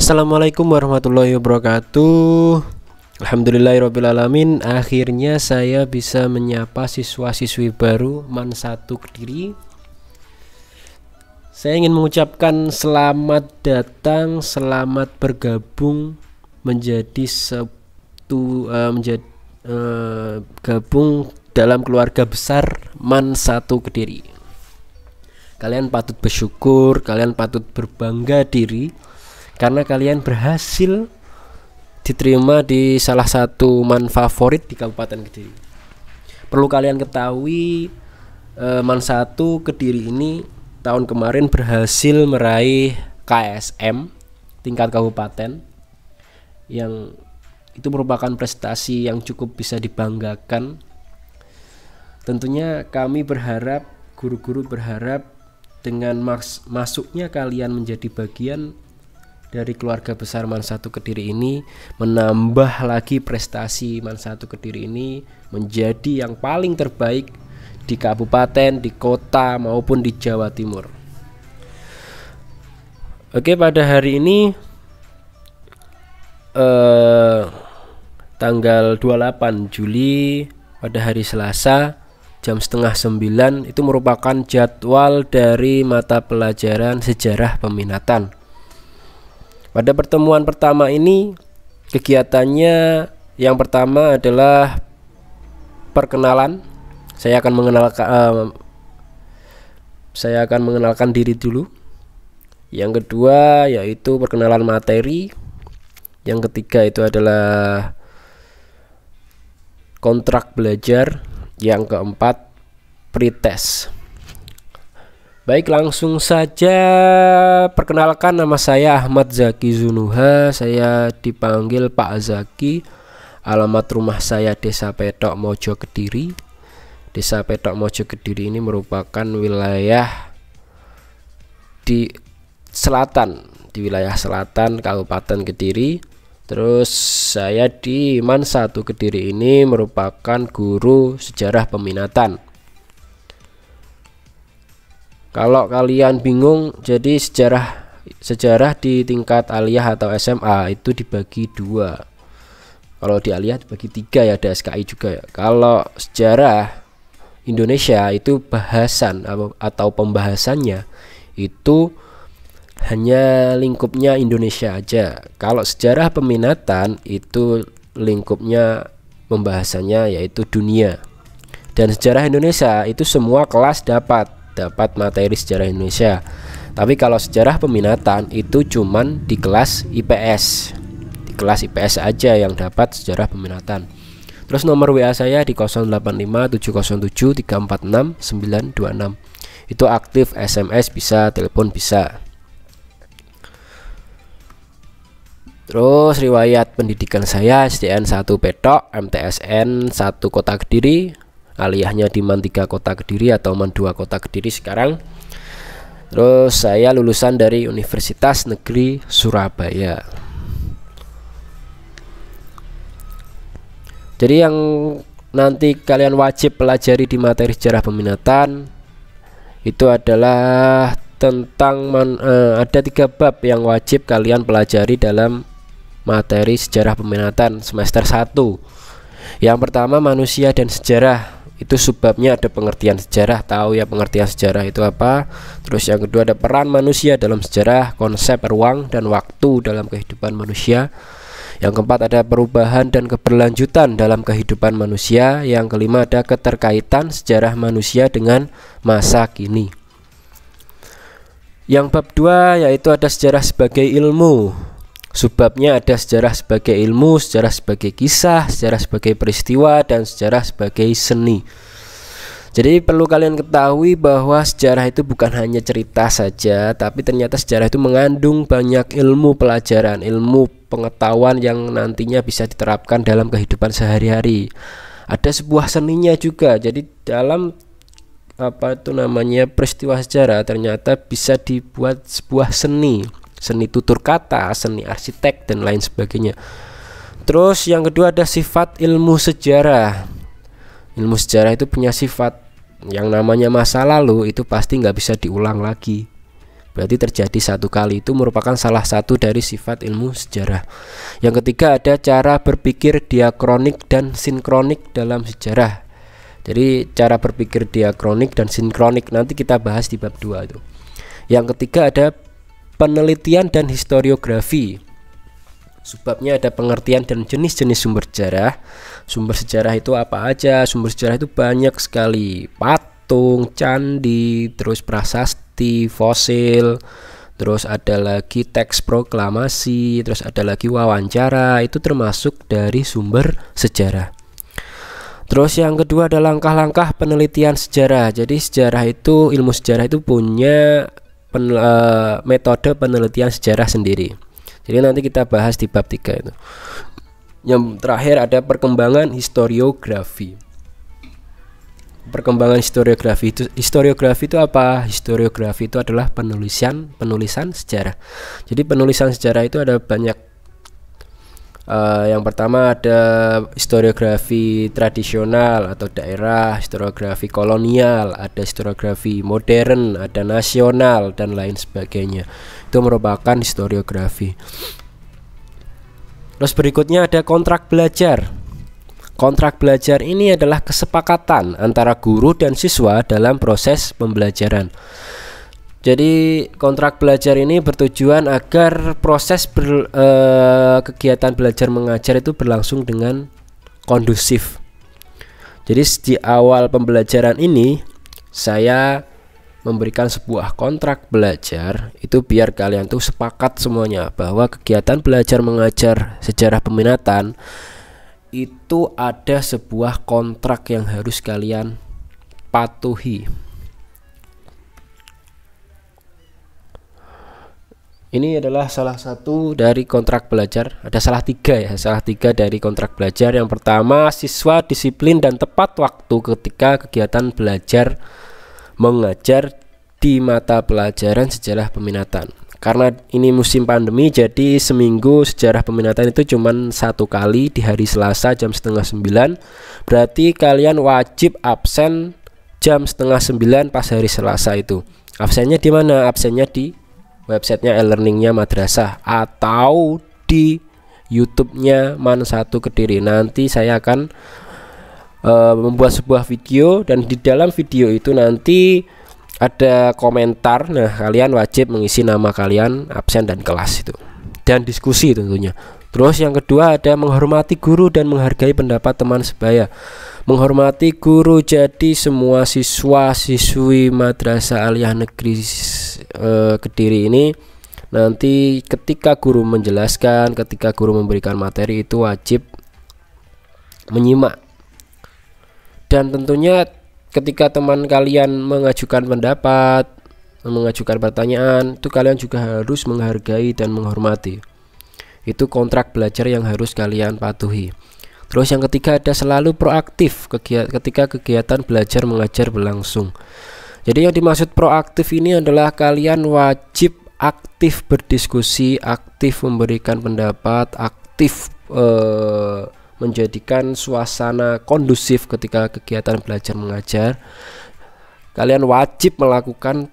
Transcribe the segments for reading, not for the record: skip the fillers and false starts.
Assalamualaikum warahmatullahi wabarakatuh. Alhamdulillahirrabbilalamin. Akhirnya saya bisa menyapa siswa-siswi baru MAN 1 Kediri. Saya ingin mengucapkan selamat datang, selamat bergabung menjadi gabung dalam keluarga besar MAN 1 Kediri. Kalian patut bersyukur, kalian patut berbangga diri karena kalian berhasil diterima di salah satu MAN favorit di Kabupaten Kediri. Perlu kalian ketahui, MAN 1 Kediri ini tahun kemarin berhasil meraih KSM tingkat kabupaten, yang itu merupakan prestasi yang cukup bisa dibanggakan. Tentunya kami berharap, guru-guru berharap dengan masuknya kalian menjadi bagian dari keluarga besar MAN 1 Kediri ini menambah lagi prestasi MAN 1 Kediri ini menjadi yang paling terbaik di kabupaten, di kota maupun di Jawa Timur. Oke, pada hari ini tanggal 28 Juli pada hari Selasa jam setengah 9 itu merupakan jadwal dari mata pelajaran sejarah peminatan. Pada pertemuan pertama ini kegiatannya yang pertama adalah perkenalan. Saya akan mengenalkan diri dulu. Yang kedua yaitu perkenalan materi. Yang ketiga itu adalah kontrak belajar. Yang keempat pretest. Baik, langsung saja perkenalkan, nama saya Ahmad Zaki Zunuha. Saya dipanggil Pak Zaki. Alamat rumah saya Desa Petok Mojo Kediri. Desa Petok Mojo Kediri ini merupakan wilayah di wilayah selatan Kabupaten Kediri. Terus saya di MAN 1 Kediri ini merupakan guru sejarah peminatan. Kalau kalian bingung, jadi sejarah di tingkat aliyah atau SMA itu dibagi dua. Kalau di aliyah dibagi tiga, ya ada SKI juga ya. Kalau sejarah Indonesia itu bahasan atau pembahasannya itu hanya lingkupnya Indonesia aja. Kalau sejarah peminatan itu lingkupnya pembahasannya yaitu dunia. Dan sejarah Indonesia itu semua kelas dapat materi sejarah Indonesia. Tapi kalau sejarah peminatan itu cuman di kelas IPS. Di kelas IPS aja yang dapat sejarah peminatan. Terus nomor WA saya di 085707346926. Itu aktif, SMS bisa, telepon bisa. Terus riwayat pendidikan saya SDN 1 Petok, MTSN 1 Kota Kediri, aliyahnya di MAN 3 Kota Kediri atau MAN 2 Kota Kediri sekarang. Terus saya lulusan dari Universitas Negeri Surabaya. Jadi yang nanti kalian wajib pelajari di materi sejarah peminatan itu adalah tentang ada 3 bab yang wajib kalian pelajari dalam materi sejarah peminatan semester 1. Yang pertama manusia dan sejarah. Itu subbabnya ada pengertian sejarah, tahu ya pengertian sejarah itu apa. Terus yang kedua ada peran manusia dalam sejarah, konsep ruang dan waktu dalam kehidupan manusia. Yang keempat ada perubahan dan keberlanjutan dalam kehidupan manusia. Yang kelima ada keterkaitan sejarah manusia dengan masa kini. Yang bab 2 yaitu ada sejarah sebagai ilmu. Subbabnya ada sejarah sebagai ilmu, sejarah sebagai kisah, sejarah sebagai peristiwa, dan sejarah sebagai seni. Jadi perlu kalian ketahui bahwa sejarah itu bukan hanya cerita saja, tapi ternyata sejarah itu mengandung banyak ilmu pelajaran, ilmu pengetahuan yang nantinya bisa diterapkan dalam kehidupan sehari-hari. Ada sebuah seninya juga. Jadi dalam peristiwa sejarah ternyata bisa dibuat sebuah seni tutur kata, seni arsitek dan lain sebagainya. Terus yang kedua ada sifat ilmu sejarah. Ilmu sejarah itu punya sifat yang namanya masa lalu itu pasti nggak bisa diulang lagi. berarti terjadi satu kali. Itu merupakan salah satu dari sifat ilmu sejarah. Yang ketiga ada cara berpikir diakronik dan sinkronik dalam sejarah. Jadi cara berpikir diakronik dan sinkronik nanti kita bahas di bab 2 itu. Yang ketiga ada penelitian dan historiografi. Subbabnya ada pengertian dan jenis-jenis sumber sejarah. Sumber sejarah itu apa aja? Sumber sejarah itu banyak sekali. Patung, candi, terus prasasti, fosil, terus ada lagi teks proklamasi, terus ada lagi wawancara. Itu termasuk dari sumber sejarah. Terus yang kedua ada langkah-langkah penelitian sejarah. Jadi sejarah itu, ilmu sejarah itu punya metode penelitian sejarah sendiri. Jadi nanti kita bahas di bab 3 itu. Yang terakhir ada perkembangan historiografi. Perkembangan historiografi itu apa? Historiografi itu adalah penulisan sejarah. Jadi penulisan sejarah itu ada banyak. Yang pertama ada historiografi tradisional atau daerah, historiografi kolonial, ada historiografi modern, ada nasional dan lain sebagainya. Itu merupakan historiografi. Terus berikutnya ada kontrak belajar. Kontrak belajar ini adalah kesepakatan antara guru dan siswa dalam proses pembelajaran. Jadi kontrak belajar ini bertujuan agar proses kegiatan belajar mengajar itu berlangsung dengan kondusif. Jadi di awal pembelajaran ini saya memberikan sebuah kontrak belajar itu biar kalian tuh sepakat semuanya bahwa kegiatan belajar mengajar sejarah peminatan itu ada sebuah kontrak yang harus kalian patuhi. Ini adalah salah satu dari kontrak belajar. Ada salah tiga dari kontrak belajar. Yang pertama, siswa disiplin dan tepat waktu ketika kegiatan belajar mengajar di mata pelajaran sejarah peminatan. Karena ini musim pandemi, jadi seminggu sejarah peminatan itu cuma satu kali di hari Selasa jam 8:30. Berarti kalian wajib absen jam 8:30 pas hari Selasa itu. Absennya di mana? Absennya di websitenya e-learningnya madrasah atau di YouTube-nya Man1 Kediri. Nanti saya akan membuat sebuah video dan di dalam video itu nanti ada komentar. Nah, kalian wajib mengisi nama kalian, absen dan kelas itu. Dan diskusi tentunya. Terus yang kedua ada menghormati guru dan menghargai pendapat teman sebaya. Menghormati guru, jadi semua siswa-siswi Madrasah Aliyah Negeri Kediri ini nanti ketika guru menjelaskan, ketika guru memberikan materi itu wajib menyimak. Dan tentunya ketika teman kalian mengajukan pendapat, mengajukan pertanyaan, itu kalian juga harus menghargai dan menghormati. Itu kontrak belajar yang harus kalian patuhi. Terus yang ketiga ada selalu proaktif ketika kegiatan belajar mengajar berlangsung. Jadi yang dimaksud proaktif ini adalah kalian wajib aktif berdiskusi, aktif memberikan pendapat, aktif menjadikan suasana kondusif ketika kegiatan belajar mengajar. Kalian wajib melakukan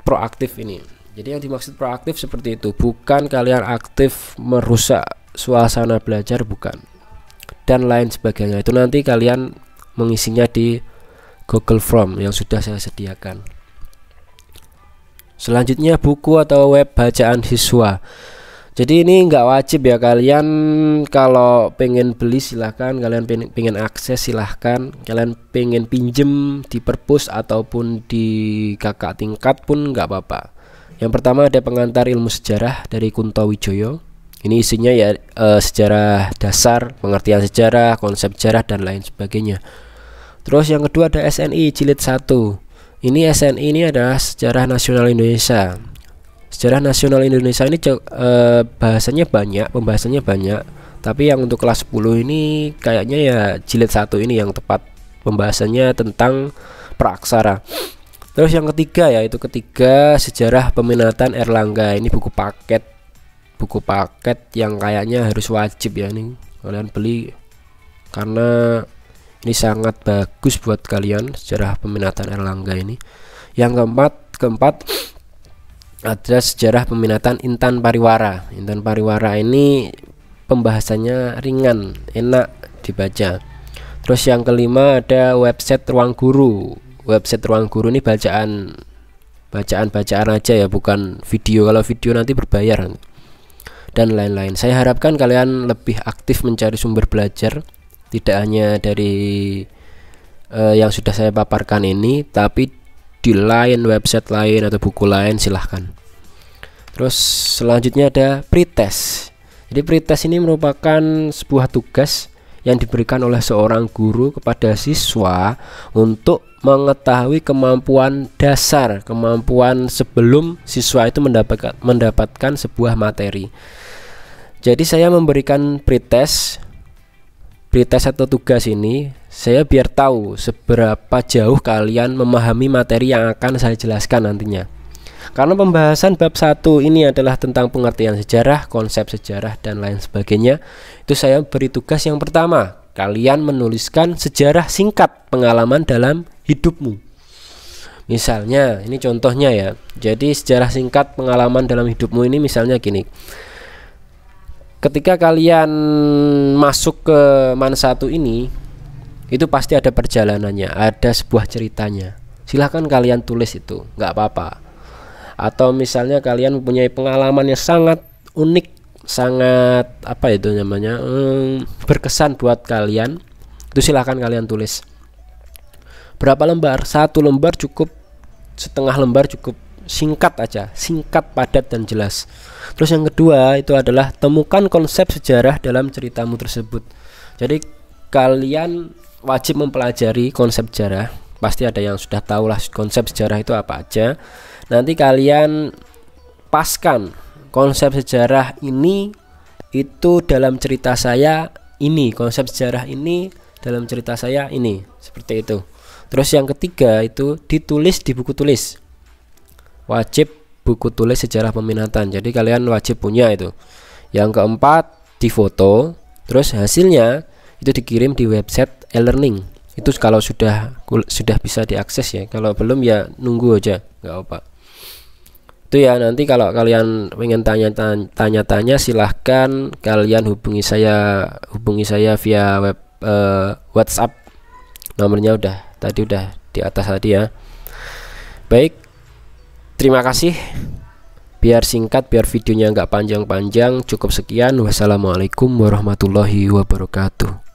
proaktif ini. Jadi yang dimaksud proaktif seperti itu, bukan kalian aktif merusak suasana belajar, bukan, dan lain sebagainya. Itu nanti kalian mengisinya di Google Form yang sudah saya sediakan. Selanjutnya buku atau web bacaan siswa. Jadi ini nggak wajib ya, kalian kalau pengen beli silahkan, kalian pengen akses silahkan, kalian pengen pinjem di perpus ataupun di kakak tingkat pun nggak apa-apa. Yang pertama ada pengantar ilmu sejarah dari Kunto Wijoyo. Ini isinya ya sejarah dasar, pengertian sejarah, konsep sejarah dan lain sebagainya. Terus yang kedua ada SNI jilid 1. Ini SNI ini adalah Sejarah Nasional Indonesia. Sejarah Nasional Indonesia ini bahasanya banyak, pembahasannya banyak. Tapi yang untuk kelas 10 ini kayaknya ya jilid 1 ini yang tepat. Pembahasannya tentang praksara. Terus yang ketiga yaitu ketiga Sejarah Peminatan Erlangga. Ini buku paket yang kayaknya harus wajib ya, nih kalian beli karena ini sangat bagus buat kalian, Sejarah Peminatan Erlangga ini. Yang keempat ada sejarah peminatan Intan Pariwara. Intan Pariwara ini pembahasannya ringan, enak dibaca. Terus yang kelima ada website Ruang Guru. Website Ruang Guru ini bacaan aja ya, bukan video. Kalau video nanti berbayar dan lain-lain. Saya harapkan kalian lebih aktif mencari sumber belajar, tidak hanya dari yang sudah saya paparkan ini, tapi di lain, website lain atau buku lain silahkan. Terus selanjutnya ada pretest. Jadi pretest ini merupakan sebuah tugas yang diberikan oleh seorang guru kepada siswa untuk mengetahui kemampuan dasar, kemampuan sebelum siswa itu mendapatkan sebuah materi. Jadi saya memberikan pretest atau tugas ini saya biar tahu seberapa jauh kalian memahami materi yang akan saya jelaskan nantinya. Karena pembahasan bab 1 ini adalah tentang pengertian sejarah, konsep sejarah dan lain sebagainya. Itu saya beri tugas yang pertama, kalian menuliskan sejarah singkat pengalaman dalam hidupmu. Misalnya, ini contohnya ya. Jadi sejarah singkat pengalaman dalam hidupmu ini misalnya gini. Ketika kalian masuk ke MAN 1 ini, itu pasti ada perjalanannya, ada sebuah ceritanya. Silahkan kalian tulis itu, nggak apa-apa. Atau misalnya kalian mempunyai pengalaman yang sangat unik, sangat apa itu namanya, berkesan buat kalian, itu silahkan kalian tulis. Berapa lembar? 1 lembar cukup, setengah lembar cukup. Singkat aja, singkat, padat dan jelas. Terus yang kedua itu adalah temukan konsep sejarah dalam ceritamu tersebut. Jadi kalian wajib mempelajari konsep sejarah. Pasti ada yang sudah tahu lah konsep sejarah itu apa aja. Nanti kalian paskan konsep sejarah ini itu dalam cerita saya ini, konsep sejarah ini dalam cerita saya ini, seperti itu. Terus yang ketiga itu ditulis di buku tulis. Wajib buku tulis sejarah peminatan. Jadi kalian wajib punya itu. Yang keempat difoto. Terus hasilnya itu dikirim di website e-learning. Itu kalau sudah bisa diakses ya. Kalau belum ya nunggu aja, nggak apa. Itu ya, nanti kalau kalian pengen tanya-tanya silahkan kalian hubungi saya via WhatsApp. Nomornya udah di atas tadi ya. Baik, terima kasih. Biar singkat, biar videonya nggak panjang-panjang, cukup sekian. Wassalamualaikum warahmatullahi wabarakatuh.